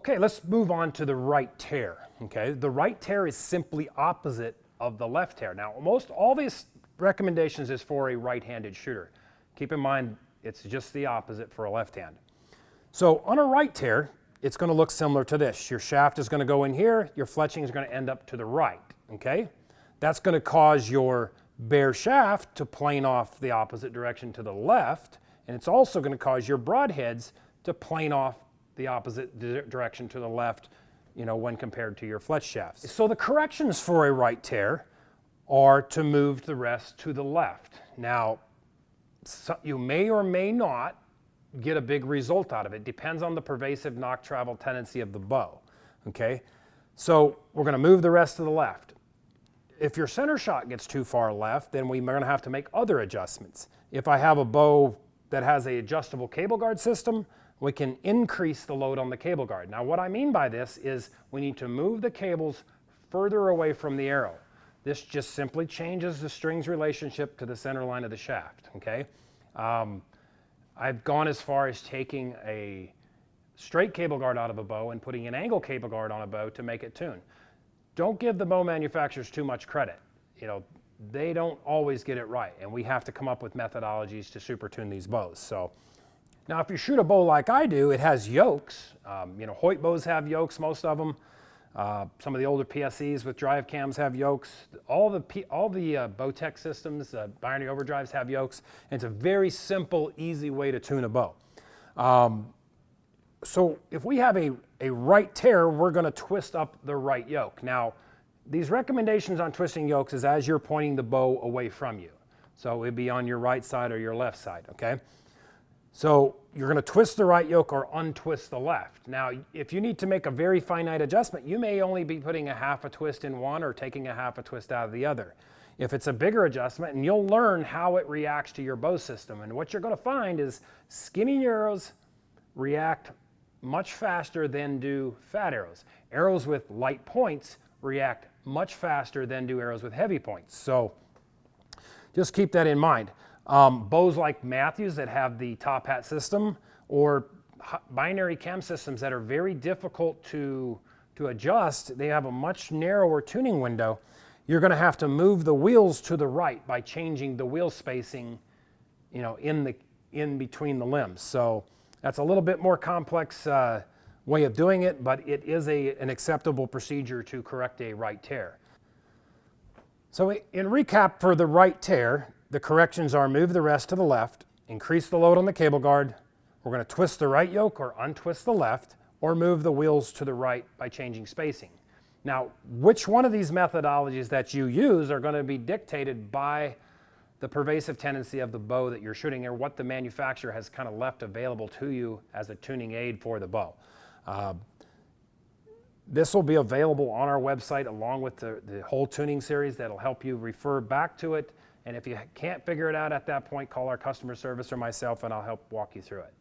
Okay, let's move on to the right tear. Okay, the right tear is simply opposite of the left tear. Now, almost all these recommendations is for a right-handed shooter. Keep in mind, it's just the opposite for a left hand. So on a right tear, it's going to look similar to this. Your shaft is going to go in here, your fletching is going to end up to the right, okay? That's going to cause your bare shaft to plane off the opposite direction to the left, and it's also going to cause your broadheads to plane off the opposite direction to the left, you know, when compared to your fletch shafts. So the corrections for a right tear are to move the rest to the left. Now, you may or may not get a big result out of it. Depends on the pervasive knock travel tendency of the bow, okay? So we're gonna move the rest to the left. If your center shot gets too far left, then we're gonna have to make other adjustments. If I have a bow that has an adjustable cable guard system, we can increase the load on the cable guard. Now what I mean by this is we need to move the cables further away from the arrow. This just simply changes the string's relationship to the center line of the shaft, okay? I've gone as far as taking a straight cable guard out of a bow and putting an angle cable guard on a bow to make it tune. Don't give the bow manufacturers too much credit. You know, they don't always get it right, and we have to come up with methodologies to super tune these bows. So now if you shoot a bow like I do, it has yokes. You know, Hoyt bows have yokes, most of them. Some of the older PSEs with drive cams have yokes. All the Bowtech systems, binary overdrives have yokes. And it's a very simple, easy way to tune a bow. So if we have a right tear, we're going to twist up the right yoke. Now, these recommendations on twisting yokes is as you're pointing the bow away from you. So it'd be on your right side or your left side, okay? So you're going to twist the right yoke or untwist the left. Now, if you need to make a very finite adjustment, you may only be putting a half a twist in one or taking a half a twist out of the other. If it's a bigger adjustment, and you'll learn how it reacts to your bow system. And what you're going to find is skinny arrows react much faster than do fat arrows. Arrows with light points react much faster than do arrows with heavy points. So just keep that in mind. Bows like Matthews that have the top hat system or binary cam systems that are very difficult to adjust, they have a much narrower tuning window. You're going to have to move the wheels to the right by changing the wheel spacing, you know, in between the limbs. So that's a little bit more complex way of doing it, but it is an acceptable procedure to correct a right tear. So in recap for the right tear, the corrections are move the rest to the left, increase the load on the cable guard, we're going to twist the right yoke or untwist the left, or move the wheels to the right by changing spacing. Now, which one of these methodologies that you use are going to be dictated by the pervasive tendency of the bow that you're shooting or what the manufacturer has kind of left available to you as a tuning aid for the bow. This will be available on our website along with the whole tuning series that'll help you refer back to it. And if you can't figure it out at that point, call our customer service or myself and I'll help walk you through it.